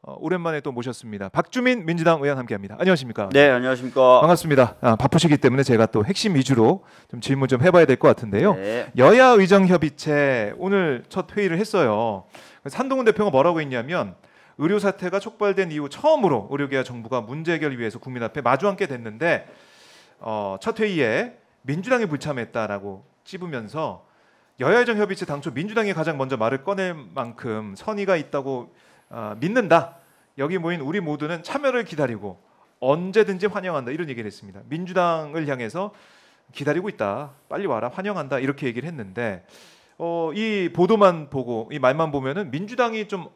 오랜만에 또 모셨습니다. 박주민 민주당 의원 함께합니다. 안녕하십니까? 네, 안녕하십니까? 반갑습니다. 바쁘시기 때문에 제가 또 핵심 위주로 좀 질문 좀 해봐야 될 것 같은데요. 네. 여야 의정협의체 오늘 첫 회의를 했어요. 그래서 한동훈 대표가 뭐라고 했냐면 의료 사태가 촉발된 이후 처음으로 의료계와 정부가 문제 해결을 위해서 국민 앞에 마주 앉게 됐는데 첫 회의에 민주당이 불참했다라고 찝으면서 여야 의정협의체 당초 민주당이 가장 먼저 말을 꺼낼 만큼 선의가 있다고 믿는다. 여기 모인 우리 모두는 참여를 기다리고 언제든지 환영한다. 이런 얘기를 했습니다. 민주당을 향해서 기다리고 있다. 빨리 와라. 환영한다. 이렇게 얘기를 했는데 이 보도만 보고 이 말만 보면은 민주당이 좀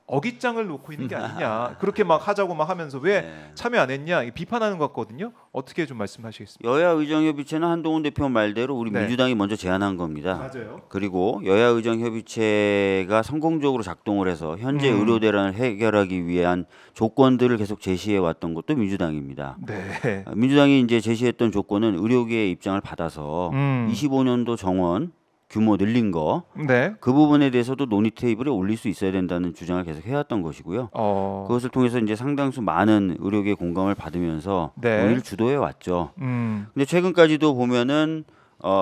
어깃장을 놓고 있는 게 아니냐. 그렇게 막 하자고 막 하면서 왜 참여 안 했냐. 비판하는 것 같거든요. 어떻게 좀 말씀하시겠습니까? 여야 의정협의체는 한동훈 대표 말대로 우리 민주당이 먼저 제안한 겁니다. 맞아요. 그리고 여야 의정협의체가 성공적으로 작동을 해서 현재 의료 대란을 해결하기 위한 조건들을 계속 제시해 왔던 것도 민주당입니다. 네. 민주당이 이제 제시했던 조건은 의료계의 입장을 받아서 25년도 정원 규모 늘린 거, 네. 그 부분에 대해서도 논의 테이블에 올릴 수 있어야 된다는 주장을 계속 해왔던 것이고요. 그것을 통해서 이제 상당수 많은 의료계 공감을 받으면서 논의를 주도해 왔죠. 근데 최근까지도 보면은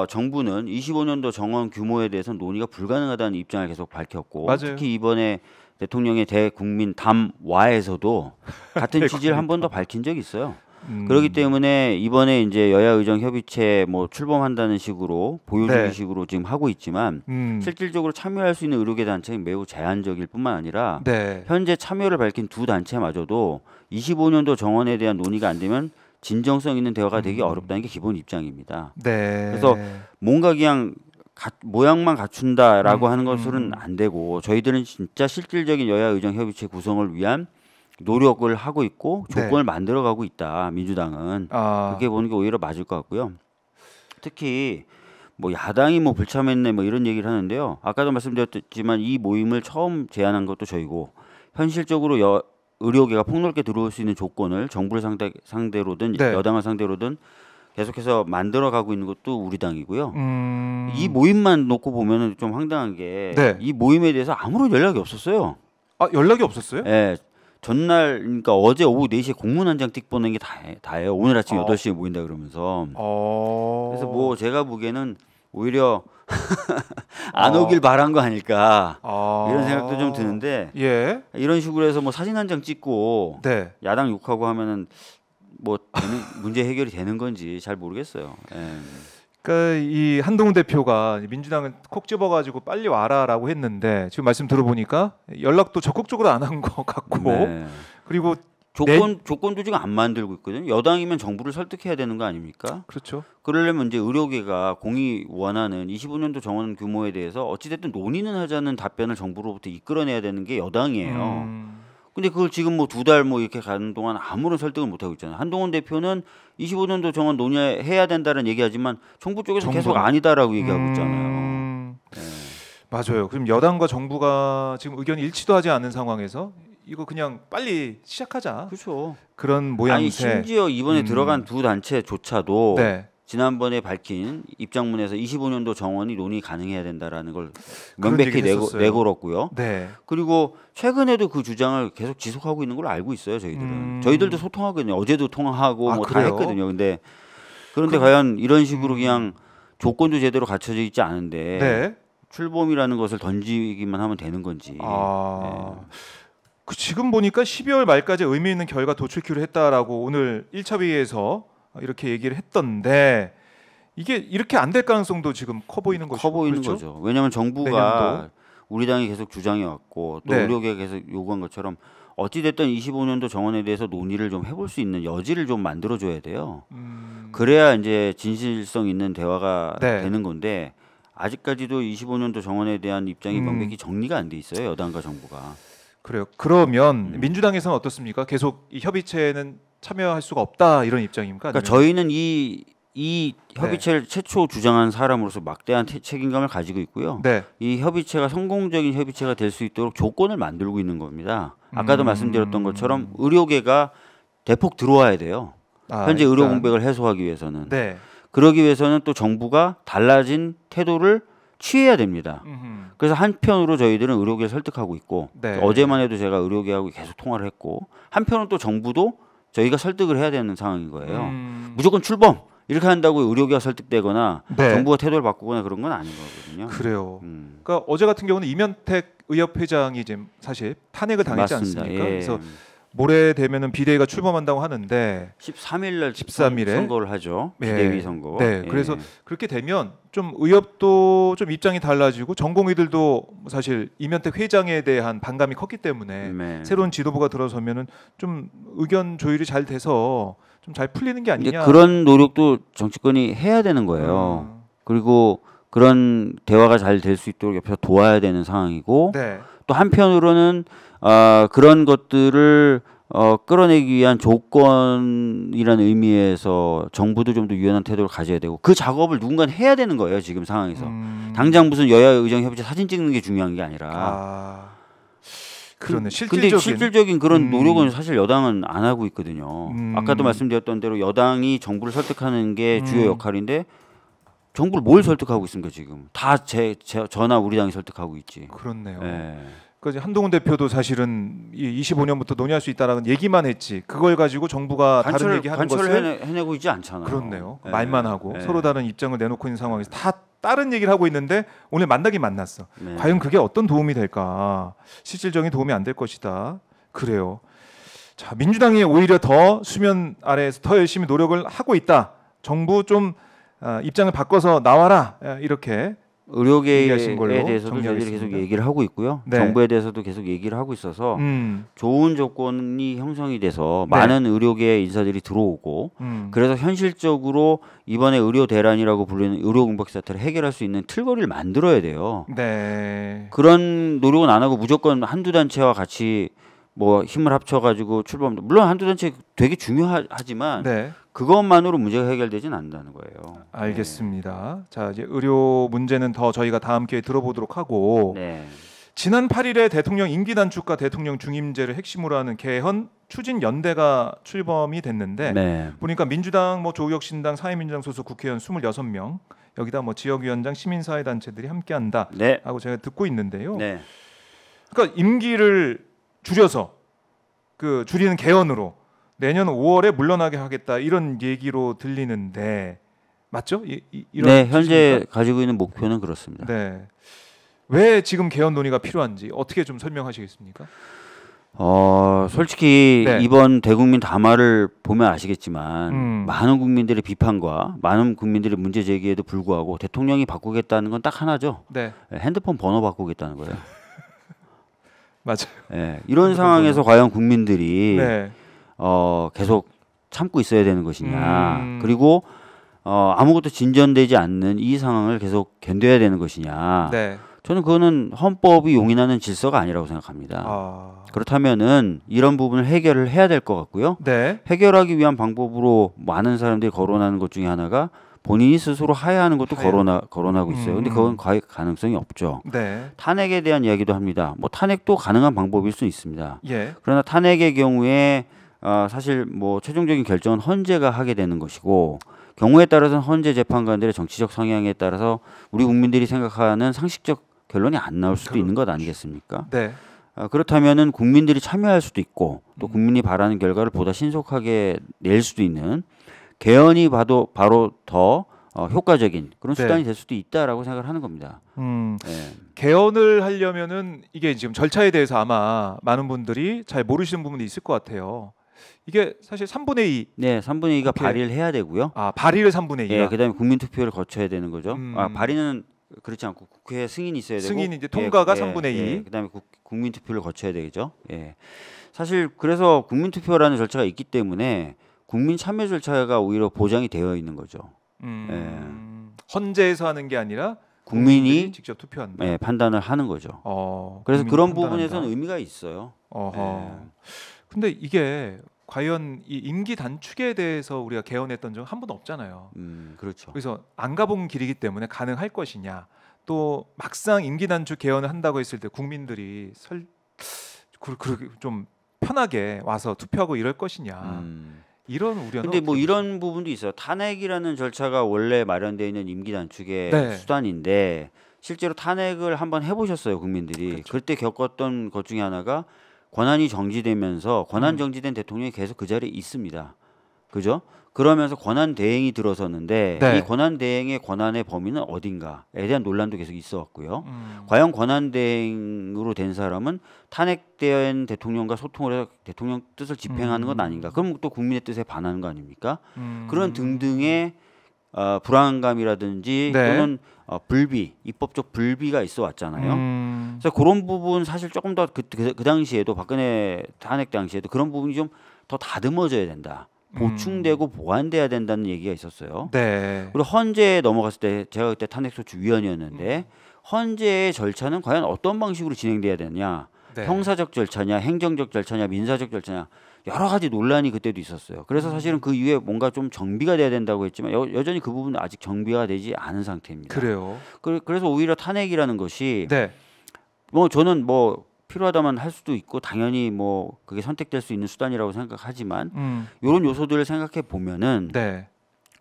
정부는 25년도 정원 규모에 대해서 논의가 불가능하다는 입장을 계속 밝혔고, 맞아요. 특히 이번에 대통령의 대국민 담화에서도 같은 취지를 한 번 더 밝힌 적이 있어요. 그렇기 때문에 이번에 이제 여야 의정 협의체 뭐 출범한다는 식으로 보여주기식으로 지금 하고 있지만 실질적으로 참여할 수 있는 의료계 단체는 매우 제한적일 뿐만 아니라 현재 참여를 밝힌 두 단체마저도 25년도 정원에 대한 논의가 안 되면 진정성 있는 대화가 되기 어렵다는 게 기본 입장입니다. 그래서 뭔가 그냥 모양만 갖춘다라고 하는 것은 안 되고, 저희들은 진짜 실질적인 여야 의정 협의체 구성을 위한 노력을 하고 있고 조건을 만들어가고 있다. 민주당은 그렇게 보는 게 오히려 맞을 것 같고요. 특히 뭐 야당이 뭐 불참했네 뭐 이런 얘기를 하는데요. 아까도 말씀드렸지만 이 모임을 처음 제안한 것도 저희고, 현실적으로 의료계가 폭넓게 들어올 수 있는 조건을 정부를 상대로든 여당을 상대로든 계속해서 만들어가고 있는 것도 우리 당이고요. 이 모임만 놓고 보면은 좀 황당한 게 이 모임에 대해서 아무런 연락이 없었어요. 연락이 없었어요? 네. 전날, 그러니까 어제 오후 4시에 공문 한 장 띡 보낸 게 다예요. 오늘 아침 8시에 모인다 그러면서. 그래서 뭐 제가 보기에는 오히려 안 오길 바란 거 아닐까 이런 생각도 좀 드는데, 이런 식으로 해서 뭐 사진 한 장 찍고 야당 욕하고 하면은 뭐 문제 해결이 되는 건지 잘 모르겠어요. 그러니까 이 한동훈 대표가 민주당은 콕 집어가지고 빨리 와라라고 했는데 지금 말씀 들어보니까 연락도 적극적으로 안 한 것 같고, 그리고 조건도 지금 안 만들고 있거든요. 여당이면 정부를 설득해야 되는 거 아닙니까? 그렇죠. 그러려면 이제 의료계가 공이 원하는 25년도 정원 규모에 대해서 어찌됐든 논의는 하자는 답변을 정부로부터 이끌어내야 되는 게 여당이에요. 근데 그걸 지금 뭐 2달 뭐 이렇게 가는 동안 아무런 설득을 못 하고 있잖아요. 한동훈 대표는 25년도 정원 논의해야 된다는 얘기하지만 정부 쪽에서 계속 아니다라고 얘기하고 있잖아요. 맞아요. 그럼 여당과 정부가 지금 의견이 일치도 하지 않는 상황에서 이거 그냥 빨리 시작하자. 그렇죠. 그런 모양새. 아니 심지어 이번에 들어간 두 단체조차도 지난번에 밝힌 입장문에서 25년도 정원이 논의 가능해야 된다라는 걸 명백히 내걸었고요. 그리고 최근에도 그 주장을 계속 지속하고 있는 걸 알고 있어요. 저희들은. 저희들도 소통하거든요. 어제도 통화하고 뭐 다 했거든요. 그런데 과연 이런 식으로 그냥 조건도 제대로 갖춰져 있지 않은데 출범이라는 것을 던지기만 하면 되는 건지. 지금 보니까 12월 말까지 의미 있는 결과 도출키로 했다라고 오늘 1차 회의에서 이렇게 얘기를 했던데, 이게 이렇게 안 될 가능성도 지금 커 보이는 거죠. 커 보이는 거죠. 왜냐하면 정부가 우리 당이 계속 주장해 왔고 또 의료계가 계속 요구한 것처럼 어찌됐든 25년도 정원에 대해서 논의를 좀 해볼 수 있는 여지를 좀 만들어줘야 돼요. 그래야 이제 진실성 있는 대화가 되는 건데, 아직까지도 25년도 정원에 대한 입장이 명백히 정리가 안 돼 있어요. 여당과 정부가. 그래요. 그러면 민주당에서는 어떻습니까? 계속 이 협의체는 참여할 수가 없다 이런 입장입니까? 그러니까 저희는 이 협의체를 최초 주장한 사람으로서 막대한 책임감을 가지고 있고요. 이 협의체가 성공적인 협의체가 될 수 있도록 조건을 만들고 있는 겁니다. 아까도 말씀드렸던 것처럼 의료계가 대폭 들어와야 돼요. 현재 의료 공백을 해소하기 위해서는. 그러기 위해서는 또 정부가 달라진 태도를 취해야 됩니다. 음흠. 그래서 한편으로 저희들은 의료계를 설득하고 있고 네. 어제만 해도 제가 의료계하고 계속 통화를 했고 한편으로 또 정부도 저희가 설득을 해야 되는 상황인 거예요. 무조건 출범 이렇게 한다고 의료계가 설득되거나 네. 정부가 태도를 바꾸거나 그런 건 아닌 거거든요. 그래요. 그러니까 어제 같은 경우는 이면택 의협회장이 이제 사실 탄핵을 당했지 맞습니다. 않습니까? 예. 그래서 모레 되면은 비대위가 출범한다고 하는데 13일 날 13일에 선거를 하죠. 예. 비대위 선거. 네. 예. 그래서 그렇게 되면 좀 의협도 좀 입장이 달라지고 전공의들도 사실 이면택 회장에 대한 반감이 컸기 때문에 네. 새로운 지도부가 들어서면은 좀 의견 조율이 잘 돼서 좀 잘 풀리는 게 이제 아니냐. 그런 노력도 정치권이 해야 되는 거예요. 그리고 그런 대화가 잘 될 수 있도록 옆에서 도와야 되는 상황이고 네. 또 한편으로는 그런 것들을 끌어내기 위한 조건이라는 의미에서 정부도 좀 더 유연한 태도를 가져야 되고 그 작업을 누군가는 해야 되는 거예요. 지금 상황에서. 당장 무슨 여야 의정 협의체 사진 찍는 게 중요한 게 아니라. 그러네. 근데 실질적인 그런 노력은 사실 여당은 안 하고 있거든요. 아까도 말씀드렸던 대로 여당이 정부를 설득하는 게 주요 역할인데 정부를 뭘 설득하고 있습니까 지금? 다 저나 우리 당이 설득하고 있지. 그렇네요. 예. 그러니까 한동훈 대표도 사실은 이 25년부터 논의할 수 있다라는 얘기만 했지. 그걸 가지고 정부가 다른 얘기하는 것을 해내고 있지 않잖아요. 그렇네요. 예. 말만 하고 예. 서로 다른 입장을 내놓고 있는 상황에서 다 다른 얘기를 하고 있는데 오늘 만나긴 만났어. 네. 과연 그게 어떤 도움이 될까? 실질적인 도움이 안 될 것이다. 그래요. 자, 민주당이 오히려 더 수면 아래에서 더 열심히 노력을 하고 있다. 정부 좀 입장을 바꿔서 나와라. 이렇게 의료계에 얘기하신 걸로 대해서도 저희들이 정리하겠습니다. 계속 얘기를 하고 있고요. 네. 정부에 대해서도 계속 얘기를 하고 있어서 좋은 조건이 형성이 돼서 네. 많은 의료계 인사들이 들어오고 그래서 현실적으로 이번에 의료 대란이라고 불리는 의료 공백 사태를 해결할 수 있는 틀거리를 만들어야 돼요. 네. 그런 노력은 안 하고 무조건 한두 단체와 같이 뭐 힘을 합쳐가지고 출범. 물론 한두 단체 되게 중요하지만 네. 그것만으로 문제가 해결되진 않는다는 거예요. 알겠습니다. 자, 이제 의료 문제는 더 저희가 다음 기회에 들어보도록 하고 네. 지난 8일에 대통령 임기 단축과 대통령 중임제를 핵심으로 하는 개헌 추진 연대가 출범이 됐는데 네. 보니까 민주당, 뭐 조국혁신당, 사회민주당 소속 국회의원 26명 여기다 뭐 지역위원장, 시민사회 단체들이 함께한다 네. 하고 제가 듣고 있는데요. 네. 그러니까 임기를 줄여서 줄이는 개헌으로 내년 5월에 물러나게 하겠다 이런 얘기로 들리는데 맞죠? 이런 네, 현재 뜻입니까? 가지고 있는 목표는 그렇습니다. 네. 왜 지금 개헌 논의가 필요한지 어떻게 좀 설명하시겠습니까? 솔직히 네. 이번 대국민 담화를 보면 아시겠지만 많은 국민들의 비판과 많은 국민들의 문제 제기에도 불구하고 대통령이 바꾸겠다는 건 딱 하나죠. 네. 핸드폰 번호 바꾸겠다는 거예요. 맞아요. 네, 이런 상황에서 과연 국민들이 네. 계속 참고 있어야 되는 것이냐, 그리고 아무것도 진전되지 않는 이 상황을 계속 견뎌야 되는 것이냐. 네. 저는 그거는 헌법이 용인하는 질서가 아니라고 생각합니다. 그렇다면은 이런 부분을 해결을 해야 될 것 같고요. 네. 해결하기 위한 방법으로 많은 사람들이 거론하는 것 중에 하나가 본인이 스스로 하야하는 것도 거론하고 있어요. 근데 그건 거의 가능성이 없죠. 네. 탄핵에 대한 이야기도 합니다. 뭐 탄핵도 가능한 방법일 수 있습니다. 예. 그러나 탄핵의 경우에 사실 뭐 최종적인 결정은 헌재가 하게 되는 것이고 경우에 따라서는 헌재 재판관들의 정치적 성향에 따라서 우리 국민들이 생각하는 상식적 결론이 안 나올 수도 있는 것 아니겠습니까? 네. 그렇다면은 국민들이 참여할 수도 있고 또 국민이 바라는 결과를 보다 신속하게 낼 수도 있는 개헌이 바로 더 효과적인 그런 수단이 될 수도 있다라고 생각을 하는 겁니다. 네. 개헌을 하려면은 이게 지금 절차에 대해서 아마 많은 분들이 잘 모르시는 부분이 있을 것 같아요. 이게 사실 3분의 2. 네, 3분의 2가 국회... 발의를 해야 되고요. 발의를 3분의 2. 예, 그다음에 국민 투표를 거쳐야 되는 거죠. 발의는 그렇지 않고 국회에 승인이 있어야 되고 승인이 이제 통과가 3분의 2. 예, 그다음에 국민 투표를 거쳐야 되겠죠. 예. 사실 그래서 국민 투표라는 절차가 있기 때문에 국민 참여 절차가 오히려 보장이 되어 있는 거죠. 헌재에서 하는 게 아니라 국민이 직접 투표한다. 예, 판단을 하는 거죠. 그래서 그런 부분에서는 의미가 있어요. 근데 이게 과연 이 임기 단축에 대해서 우리가 개헌했던 적은 한 번도 없잖아요. 그렇죠. 그래서 안 가본 길이기 때문에 가능할 것이냐. 또 막상 임기 단축 개헌을 한다고 했을 때 국민들이 좀 편하게 와서 투표하고 이럴 것이냐. 이런 우려는. 근데 뭐 이런 부분도 있어요. 탄핵이라는 절차가 원래 마련되어 있는 임기 단축의 네. 수단인데 실제로 탄핵을 한번 해보셨어요, 국민들이. 그렇죠. 그때 겪었던 것 중에 하나가 권한이 정지되면서 권한 정지된 대통령이 계속 그 자리에 있습니다. 그죠? 그러면서 권한 대행이 들어섰는데 네. 이 권한 대행의 권한의 범위는 어딘가에 대한 논란도 계속 있어왔고요. 과연 권한 대행으로 된 사람은 탄핵된 대통령과 소통을 해서 대통령 뜻을 집행하는 건 아닌가? 그럼 또 국민의 뜻에 반하는 거 아닙니까? 그런 등등의 불안감이라든지 네. 또는 불비, 입법적 불비가 있어 왔잖아요. 그래서 그런 부분 사실 조금 더 그 당시에도 박근혜 탄핵 당시에도 그런 부분이 좀 더 다듬어져야 된다. 보충되고 보완돼야 된다는 얘기가 있었어요. 네. 그리고 헌재에 넘어갔을 때 제가 그때 탄핵소추위원이었는데 헌재의 절차는 과연 어떤 방식으로 진행돼야 되느냐? 네. 형사적 절차냐, 행정적 절차냐, 민사적 절차냐 여러 가지 논란이 그때도 있었어요. 그래서 사실은 그 이후에 뭔가 좀 정비가 돼야 된다고 했지만 여전히 그 부분은 아직 정비가 되지 않은 상태입니다. 그래요. 그래서 오히려 탄핵이라는 것이 네. 뭐 저는 뭐 필요하다면 할 수도 있고 당연히 뭐 그게 선택될 수 있는 수단이라고 생각하지만 이런 요소들을 생각해 보면은 네.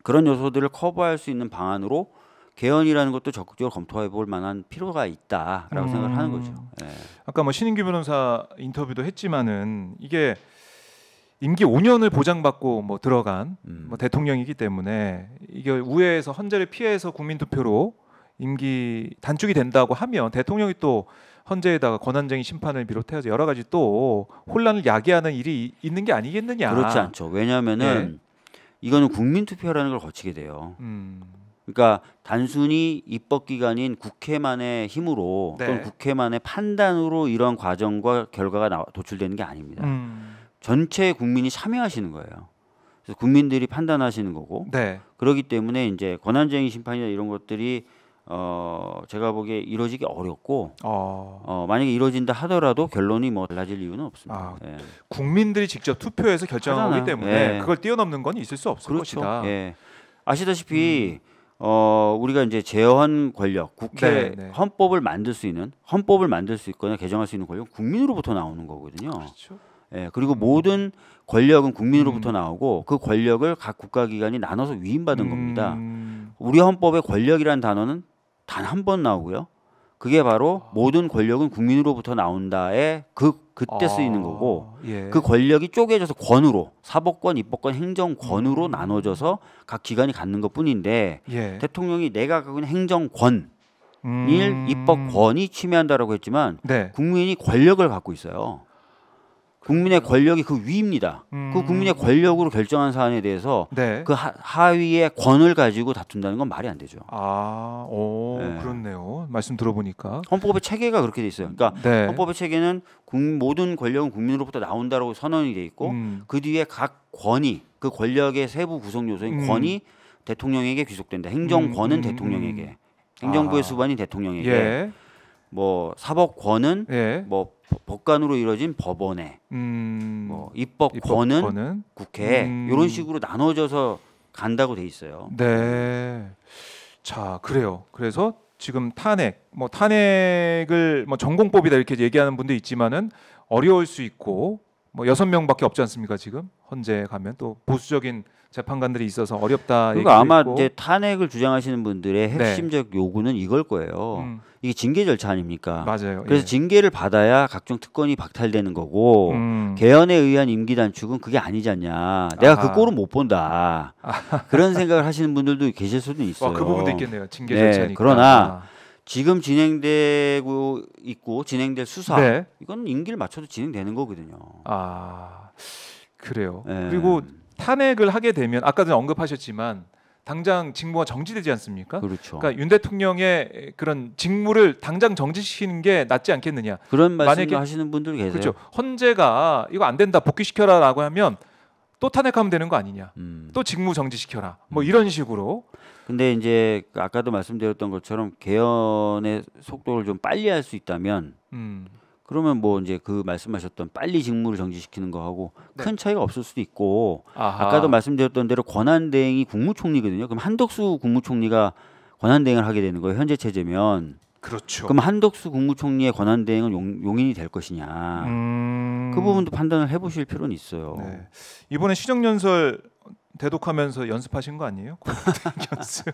그런 요소들을 커버할 수 있는 방안으로 개헌이라는 것도 적극적으로 검토해 볼 만한 필요가 있다라고 생각을 하는 거죠. 예. 아까 뭐 신인규 변호사 인터뷰도 했지만은 이게 임기 5년을 보장받고 뭐 들어간 뭐 대통령이기 때문에 이게 우회해서 헌재를 피해서 국민투표로 임기 단축이 된다고 하면 대통령이 또 헌재에다가 권한쟁의 심판을 비롯해서 여러 가지 또 혼란을 야기하는 일이 있는 게 아니겠느냐. 그렇지 않죠. 왜냐하면은 이거는 국민투표라는 걸 거치게 돼요. 그러니까 단순히 입법기관인 국회만의 힘으로 네. 또는 국회만의 판단으로 이러한 과정과 결과가 도출되는 게 아닙니다. 전체 국민이 참여하시는 거예요. 그래서 국민들이 판단하시는 거고 네. 그렇기 때문에 이제 권한쟁의 심판이나 이런 것들이 제가 보기에 이루어지기 어렵고 만약에 이루어진다 하더라도 결론이 뭐 달라질 이유는 없습니다. 예. 국민들이 직접 투표해서 결정하기 하잖아요. 때문에 예. 그걸 뛰어넘는 건 있을 수 없을 그렇죠. 것이다. 예. 아시다시피 우리가 이제 제헌 권력, 국회 네. 헌법을 만들 수 있거나 개정할 수 있는 권력 국민으로부터 나오는 거거든요. 그렇죠. 예. 그리고 모든 권력은 국민으로부터 나오고 그 권력을 각 국가기관이 나눠서 위임받은 겁니다. 우리 헌법의 권력이라는 단어는 단 한 번 나오고요. 그게 바로 모든 권력은 국민으로부터 나온다에 그때 쓰이는 거고 예. 그 권력이 쪼개져서 권으로 사법권, 입법권, 행정권으로 나눠져서 각 기관이 갖는 것뿐인데 예. 대통령이 내가 갖고 있는 행정권일 입법권이 침해한다라고 했지만 네. 국민이 권력을 갖고 있어요. 국민의 권력이 그 위입니다. 그 국민의 권력으로 결정한 사안에 대해서 네. 그 하위의 권을 가지고 다툰다는 건 말이 안 되죠. 네. 그렇네요. 말씀 들어보니까. 헌법의 체계가 그렇게 돼 있어요. 그러니까 네. 헌법의 체계는 모든 권력은 국민으로부터 나온다라고 선언이 돼 있고 그 뒤에 각 권이 그 권력의 세부 구성 요소인 권이 대통령에게 귀속된다. 행정권은 대통령에게, 행정부의 수반이 대통령에게, 예. 뭐 사법권은 예. 뭐 법관으로 이루어진 법원에, 뭐 입법권은 국회에 이런 식으로 나눠져서 간다고 돼 있어요. 네. 자, 그래요. 그래서 지금 탄핵을 뭐 전공법이다 이렇게 얘기하는 분도 있지만은 어려울 수 있고 뭐 6명밖에 없지 않습니까? 지금 헌재에 가면 또 보수적인 재판관들이 있어서 어렵다. 그러니까 아마 있고. 이제 탄핵을 주장하시는 분들의 핵심적 요구는 이걸 거예요. 이게 징계 절차 아닙니까? 맞아요. 그래서 예. 징계를 받아야 각종 특권이 박탈되는 거고 개헌에 의한 임기 단축은 그게 아니지 않냐. 내가 그 꼴은 못 본다. 그런 생각을 하시는 분들도 계실 수도 있어요. 그 부분도 있겠네요. 징계 네, 절차니까. 그러나 지금 진행되고 있고 진행될 수사 네. 이건 임기를 맞춰도 진행되는 거거든요. 그래요. 네. 그리고 탄핵을 하게 되면 아까 전에 언급하셨지만 당장 직무가 정지되지 않습니까? 그렇죠. 그러니까 윤 대통령의 그런 직무를 당장 정지시키는 게 낫지 않겠느냐. 그런 말씀을 만약에 하시는 분들 계세요. 그렇죠. 헌재가 이거 안 된다 복귀시켜라라고 하면 또 탄핵하면 되는 거 아니냐. 또 직무 정지시켜라. 뭐 이런 식으로. 근데 이제 아까도 말씀드렸던 것처럼 개헌의 속도를 좀 빨리 할 수 있다면 그러면 뭐 이제 그 말씀하셨던 빨리 직무를 정지시키는 거하고 큰 차이가 없을 수도 있고 아까도 말씀드렸던 대로 권한대행이 국무총리거든요. 그럼 한덕수 국무총리가 권한대행을 하게 되는 거예요. 현재 체제면. 그렇죠. 그럼 한덕수 국무총리의 권한대행은 용인이 될 것이냐. 그 부분도 판단을 해보실 필요는 있어요. 네. 이번에 시정연설 대독하면서 연습하신 거 아니에요? 연습.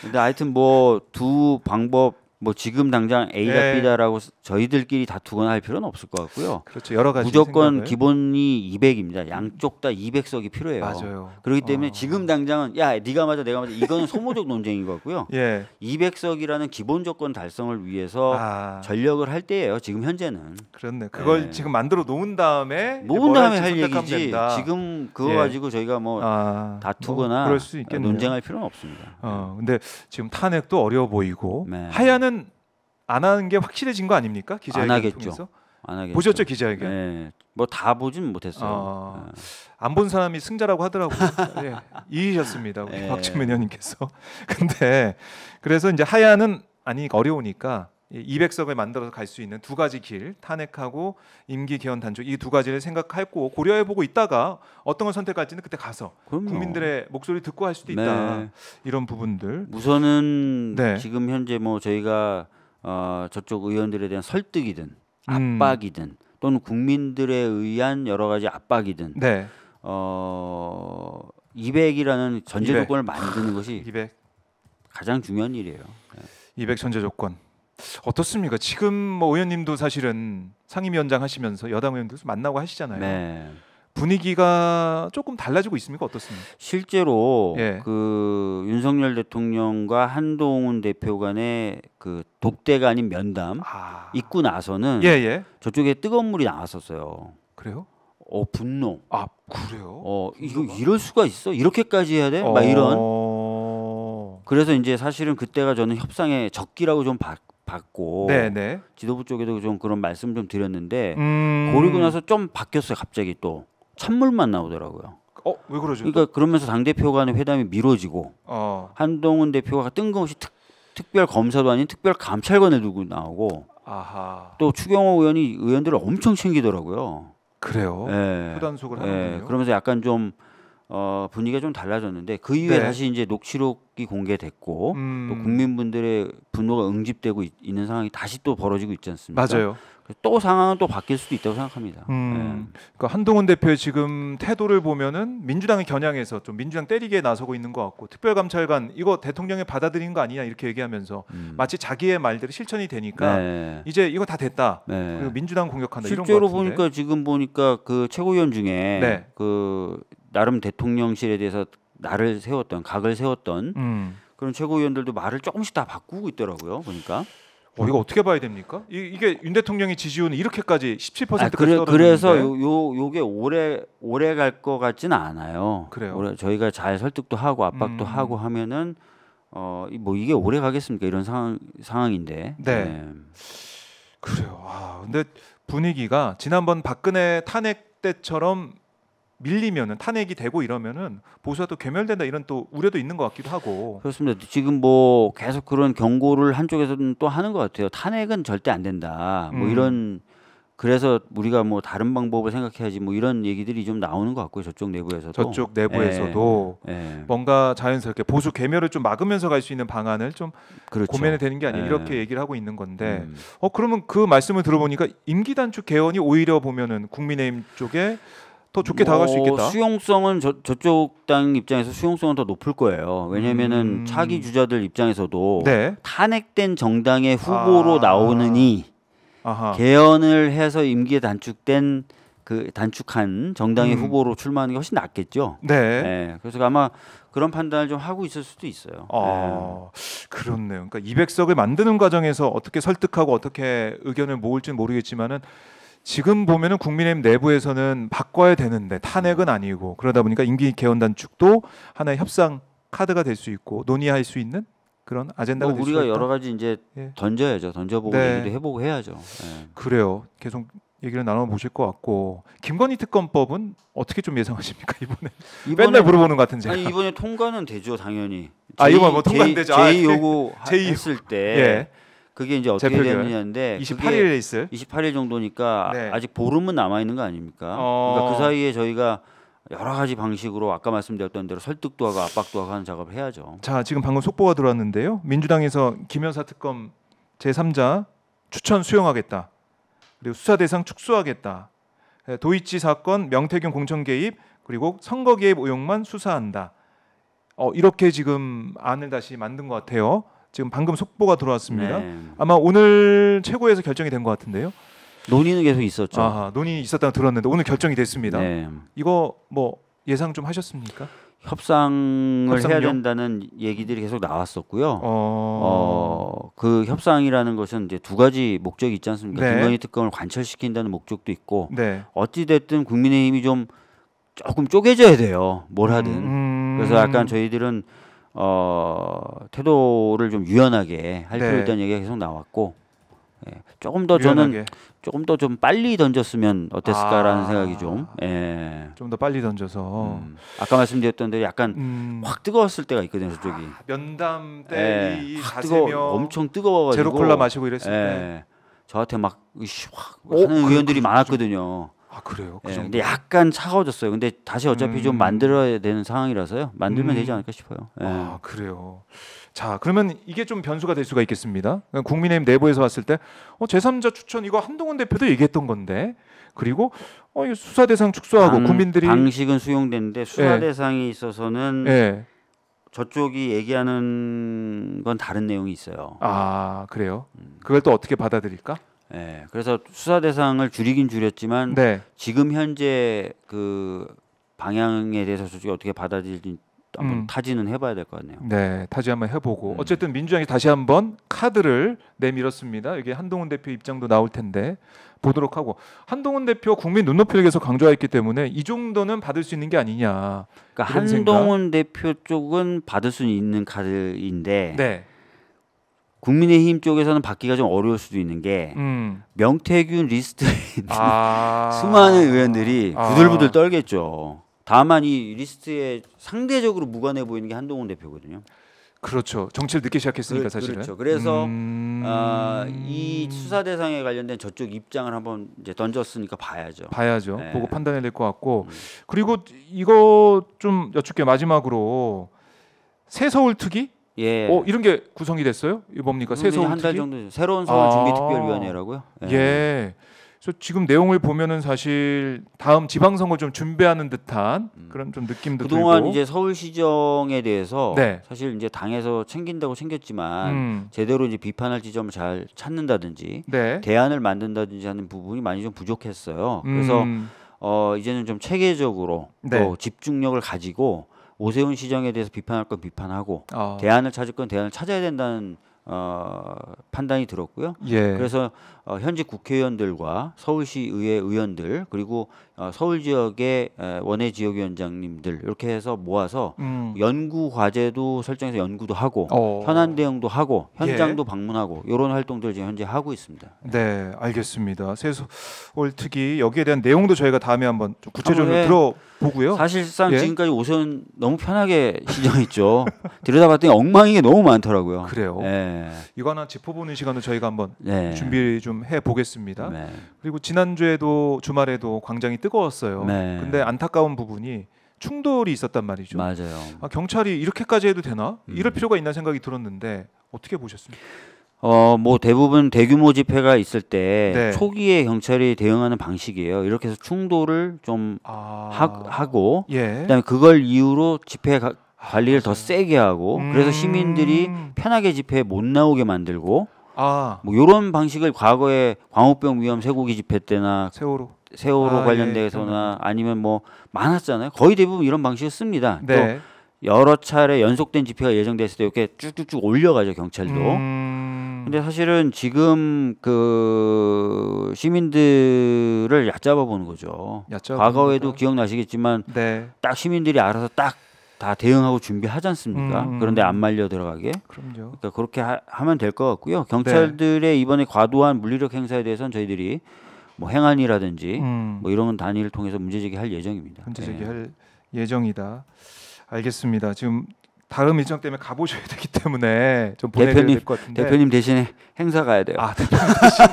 근데 하여튼 뭐 두 방법 뭐 지금 당장 A다 네. B다라고 저희들끼리 다투거나 할 필요는 없을 것 같고요. 그렇죠. 여러 가지 무조건 생각을. 기본이 200입니다. 양쪽 다 200석이 필요해요. 맞아요. 그렇기 때문에 지금 당장은 야 네가 맞아 내가 맞아 이거는 소모적 논쟁인 것 같고요. 예. 200석이라는 기본 조건 달성을 위해서 아, 전력을 할 때예요. 지금 현재는. 그렇네. 그걸 예. 지금 만들어 놓은 다음에 모은 뭘 다음에 할지 할 선택하면 얘기지. 된다. 지금 그거 예. 가지고 저희가 뭐 다투거나 그럴 수 있겠네요. 논쟁할 필요는 없습니다. 근데 지금 탄핵도 어려워 보이고 네. 하야는 안 하는 게 확실해진 거 아닙니까? 기자회견 하겠죠. 통해서 안 하겠죠. 보셨죠 기자회견? 네. 뭐 다 보진 못했어요. 안 본 사람이 승자라고 하더라고요. 예, 이기셨습니다. 우리 예. 박주민 의원님께서. 근데 그래서 이제 하야는 아니 어려우니까 200석을 만들어서 갈 수 있는 두 가지 길, 탄핵하고 임기 개헌 단축 이 두 가지를 생각하고 고려해보고 있다가 어떤 걸 선택할지는 그때 가서 그럼요. 국민들의 목소리 듣고 할 수도 있다. 네. 이런 부분들. 우선은 네. 지금 현재 뭐 저희가 저쪽 의원들에 대한 설득이든 압박이든 또는 국민들에 의한 여러 가지 압박이든 네. 200이라는 전제 200. 조건을 만드는 것이 200 가장 중요한 일이에요. 200 전제 조건. 어떻습니까? 지금 뭐 의원님도 사실은 상임위원장 하시면서 여당 의원들 만나고 하시잖아요. 네. 분위기가 조금 달라지고 있습니까? 어떻습니까? 실제로 예. 그 윤석열 대통령과 한동훈 대표 간의 그 독대가 아닌 면담 있고 나서는 예. 저쪽에 뜨거운 물이 나왔었어요. 그래요? 분노. 아, 그래요? 이거 이럴 수가 있어? 이렇게까지 해야 돼? 막 이런. 그래서 이제 사실은 그때가 저는 협상의 적기라고 좀 봤고 네네. 지도부 쪽에도 좀 그런 말씀 좀 드렸는데 그리고 나서 좀 바뀌었어요. 갑자기 또 찬물만 나오더라고요. 왜 그러죠? 그러니까 그러면서 당 대표 간의 회담이 미뤄지고 한동훈 대표가 뜬금없이 특별 검사도 아닌 특별 감찰관을 두고 나오고 아하. 또 추경호 의원이 의원들을 엄청 챙기더라고요. 그래요? 예. 소단속을 하는군요. 그러면서 약간 좀 분위기가 좀 달라졌는데 그 이후에 네. 다시 이제 녹취록이 공개됐고 또 국민분들의 분노가 응집되고 있는 상황이 다시 또 벌어지고 있지 않습니까? 맞아요. 또 상황은 또 바뀔 수도 있다고 생각합니다. 그러니까 한동훈 대표의 지금 태도를 보면은 민주당이 겨냥해서 좀 민주당 때리기에 나서고 있는 것 같고 특별감찰관 이거 대통령이 받아들인 거 아니냐 이렇게 얘기하면서 마치 자기의 말대로 실천이 되니까 이제 이거 다 됐다. 그리고 민주당 공격한다 이런 거 실제로 같은데. 보니까 지금 보니까 그 최고위원 중에 네. 그 나름 대통령실에 대해서 각을 세웠던 그런 최고위원들도 말을 조금씩 다 바꾸고 있더라고요. 보니까. 이거 어떻게 봐야 됩니까? 이게 윤 대통령의 지지율은 이렇게까지 17%까지 그래서 요게 오래 갈 것 같지는 않아요. 그래요? 저희가 잘 설득도 하고 압박도 하고 하면은 뭐 이게 오래 가겠습니까? 이런 상황인데. 네. 그래요. 근데 분위기가 지난번 박근혜 탄핵 때처럼 밀리면은 탄핵이 되고 이러면은 보수가 또 괴멸된다 이런 또 우려도 있는 것 같기도 하고. 그렇습니다. 지금 뭐 계속 그런 경고를 한쪽에서는 또 하는 것 같아요. 탄핵은 절대 안 된다. 뭐 이런 그래서 우리가 뭐 다른 방법을 생각해야지 뭐 이런 얘기들이 좀 나오는 것 같고요. 저쪽 내부에서도. 뭔가 자연스럽게 보수 괴멸을 좀 막으면서 갈 수 있는 방안을 좀 그렇죠. 고민해야 되는 게 아니냐 이렇게 얘기를 하고 있는 건데 그러면 그 말씀을 들어보니까 임기 단축 개헌이 오히려 보면은 국민의힘 쪽에 더 좋게 다가갈 수 있겠다. 수용성은 저쪽 당 입장에서 수용성은 더 높을 거예요. 왜냐하면은 차기 주자들 입장에서도 탄핵된 정당의 후보로 나오느니 개헌을 해서 임기에 단축한 정당의 후보로 출마하는 게 훨씬 낫겠죠. 그래서 아마 그런 판단을 좀 하고 있을 수도 있어요. 그렇네요. 그러니까 200석을 만드는 과정에서 어떻게 설득하고 어떻게 의견을 모을지는 모르겠지만은. 지금 보면은 국민의힘 내부에서는 바꿔야 되는데 탄핵은 아니고 그러다 보니까 임기 개헌 단축도 하나의 협상 카드가 될 수 있고 논의할 수 있는 그런 아젠다가 될 수 있다. 우리가 여러 가지 이제 던져보고 얘기도 해보고 해야죠. 그래요. 계속 얘기를 나눠보실 것 같고 김건희 특검법은 어떻게 좀 예상하십니까 이번에 맨날 물어보는 것 같은데. 이번에 통과는 되죠 당연히. 이번 뭐 통과는 되죠. 제2 요구했을 때. 그게 이제 어떻게 재표결. 되느냐인데 28일에 있을 28일 정도니까 아직 보름은 남아 있는 거 아닙니까? 그러니까 그 사이에 저희가 여러 가지 방식으로 아까 말씀드렸던 대로 설득도 하고 압박도 하고 하는 작업을 해야죠. 자, 지금 방금 속보가 들어왔는데요. 민주당에서 김여사 특검 제3자 추천 수용하겠다. 그리고 수사 대상 축소하겠다. 도이치 사건 명태균 공천 개입 그리고 선거 개입 의혹만 수사한다. 이렇게 지금 안을 다시 만든 것 같아요. 지금 방금 속보가 들어왔습니다. 네. 아마 오늘 최고에서 결정이 된 것 같은데요. 논의는 계속 있었죠. 아, 논의 있었다고 들었는데 오늘 결정이 됐습니다. 네. 이거 뭐 예상 좀 하셨습니까? 협상을 해야 협상요? 된다는 얘기들이 계속 나왔었고요. 어, 그 협상이라는 것은 이제 두 가지 목적이 있지 않습니까? 네. 김건희 특검을 관철시킨다는 목적도 있고 네. 어찌 됐든 국민의힘이 좀 조금 쪼개져야 돼요. 뭘 하든. 그래서 약간 저희들은 태도를 좀 유연하게 할 네. 필요 있다는 얘기가 계속 나왔고 조금 더 저는 유연하게 조금 더 좀 빨리 던졌으면 어땠을까라는 아. 생각이 좀 좀 더 빨리 던져서 아까 말씀드렸던 대로 약간 확 뜨거웠을 때가 있거든요. 저쪽이 면담 때 이 확 가세명 엄청 뜨거워가지고 제로 콜라 마시고 이랬을 때. 저한테 막 으이씨 확 오, 하는 의원들이 많았거든요. 아 그래요? 그 예, 정도. 근데 약간 차가워졌어요. 근데 다시 어차피 좀 만들어야 되는 상황이라서요. 만들면 음. 되지 않을까 싶어요. 예. 아 그래요. 자 그러면 이게 좀 변수가 될 수가 있겠습니다. 그러니까 국민의힘 내부에서 봤을 때 제3자 추천 이거 한동훈 대표도 얘기했던 건데 그리고 이거 수사 대상 축소하고 국민들이 방식은 수용되는데 수사 예. 대상에 있어서는 예. 저쪽이 얘기하는 건 다른 내용이 있어요. 아 그래요. 그걸 또 어떻게 받아들일까? 예. 그래서 수사 대상을 줄이긴 줄였지만 네. 지금 현재 그 방향에 대해서 저쪽이 어떻게 받아들일지 한번 타진은 해봐야 될 것 같네요. 네, 타지 한번 해보고 어쨌든 민주당이 다시 한번 카드를 내밀었습니다. 이게 한동훈 대표 입장도 나올 텐데 보도록 하고 한동훈 대표 국민 눈높이를 계속 강조했기 때문에 이 정도는 받을 수 있는 게 아니냐. 그러니까 그런 한동훈 대표 쪽은 받을 수 있는 카드인데 네, 국민의힘 쪽에서는 받기가 좀 어려울 수도 있는 게 명태균 리스트에 있는 수많은 의원들이 부들부들 떨겠죠. 다만 이 리스트에 상대적으로 무관해 보이는 게 한동훈 대표거든요. 그렇죠. 정치를 늦게 시작했으니까 사실은. 그렇죠. 그래서 이 수사 대상에 관련된 저쪽 입장을 한번 이제 던졌으니까 봐야죠. 봐야죠. 보고 판단해야 될 것 같고 그리고 이거 좀 여쭙게 마지막으로 새서울 특위? 예. 이런 게 구성이 됐어요? 이거 뭡니까? 새서울 한 달 특위? 정도 새로운 서울 준비특별위원회라고요. 예. 그래서 지금 내용을 보면은 사실 다음 지방선거 좀 준비하는 듯한 그런 좀 느낌도 그동안 들고. 이제 서울시정에 대해서 네. 사실 이제 당에서 챙긴다고 챙겼지만 제대로 이제 비판할 지점을 잘 찾는다든지 네. 대안을 만든다든지 하는 부분이 많이 좀 부족했어요. 그래서 이제는 좀 체계적으로 네. 또 집중력을 가지고 오세훈 시정에 대해서 비판할 건 비판하고 아. 대안을 찾을 건 대안을 찾아야 된다는 판단이 들었고요. 예. 그래서 현직 국회의원들과 서울시 의회 의원들 그리고 서울 지역의 원외 지역위원장님들 이렇게 해서 모아서 연구 과제도 설정해서 연구도 하고 현안 대응도 하고 현장도 방문하고 이런 활동들을 지금 현재 하고 있습니다. 네, 알겠습니다. 새서울 특위 여기에 대한 내용도 저희가 다음에 한번 좀 구체적으로 예. 들어보고요. 사실상 예. 지금까지 오세훈 너무 편하게 시정했죠. 들여다봤더니 엉망인 게 너무 많더라고요. 그래요. 예. 이거 하나 짚어보는 시간을 저희가 한번 네. 준비 좀 해보겠습니다. 네. 그리고 지난주에도 주말에도 광장이 뜨거웠어요. 네. 근데 안타까운 부분이 충돌이 있었단 말이죠. 맞아요. 경찰이 이렇게까지 해도 되나? 이럴 필요가 있나 생각이 들었는데 어떻게 보셨습니까? 뭐 대부분 대규모 집회가 있을 때 네. 초기에 경찰이 대응하는 방식이에요. 이렇게 해서 충돌을 좀 하고 예. 그다음에 그걸 이유로 집회 관리를 더 세게 하고 그래서 시민들이 편하게 집회에 못 나오게 만들고 뭐 이런 방식을 과거에 광우병 위험 쇠고기 집회 때나 세월호 관련돼서나 아니면 뭐 많았잖아요. 거의 대부분 이런 방식을 씁니다. 네. 또 여러 차례 연속된 집회가 예정됐을 때 이렇게 쭉쭉쭉 올려가죠 경찰도. 근데 사실은 지금 그 시민들을 얕잡아 보는 거죠. 과거에도 기억나시겠지만 네. 딱 시민들이 알아서 딱 다 대응하고 준비하지 않습니까? 그런데 안 말려 들어가게. 그럼요. 그러니까 그렇게 하면 될 것 같고요. 경찰들의 이번에 과도한 물리력 행사에 대해서는 저희들이 뭐 행안이라든지 뭐 이런 단위를 통해서 문제제기할 예정입니다. 문제제기할 예정이다. 알겠습니다. 지금 다음 일정 때문에 가보셔야 되기 때문에 좀 보내야 될 것 같은데 대표님 대신에 행사 가야 돼요. 대표님 대신에.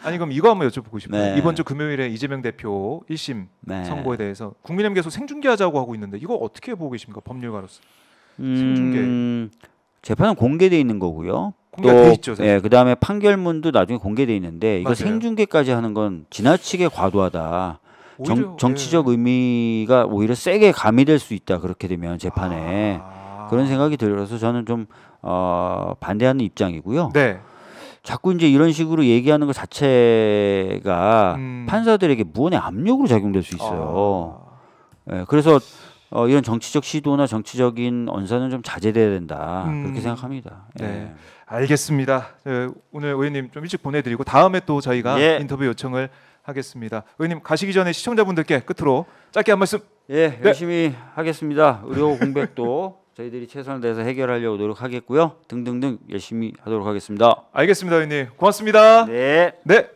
아니 그럼 이거 한번 여쭤보고 싶어요. 네. 이번 주 금요일에 이재명 대표 1심 선고에 대해서 국민의힘 계속 생중계하자고 하고 있는데 이거 어떻게 보고 계십니까? 법률가로서. 생중계. 재판은 공개돼 있는 거고요. 공개돼 있죠. 사실. 예, 그다음에 판결문도 나중에 공개돼 있는데 이거 맞아요. 생중계까지 하는 건 지나치게 과도하다. 오히려, 정치적 의미가 오히려 세게 가미될 수 있다. 그렇게 되면 재판에 그런 생각이 들어서 저는 좀 반대하는 입장이고요. 네. 자꾸 이제 이런 식으로 얘기하는 것 자체가 판사들에게 무언의 압력으로 작용될 수 있어요. 그래서 이런 정치적 시도나 정치적인 언사는 좀 자제돼야 된다. 그렇게 생각합니다. 네. 알겠습니다. 오늘 의원님 좀 일찍 보내드리고 다음에 또 저희가 인터뷰 요청을 하겠습니다. 의원님 가시기 전에 시청자분들께 끝으로 짧게 한 말씀. 예, 열심히 하겠습니다. 의료 공백도 저희들이 최선을 다해서 해결하려고 노력하겠고요. 등등등 열심히 하도록 하겠습니다. 알겠습니다, 의원님. 고맙습니다. 네. 네.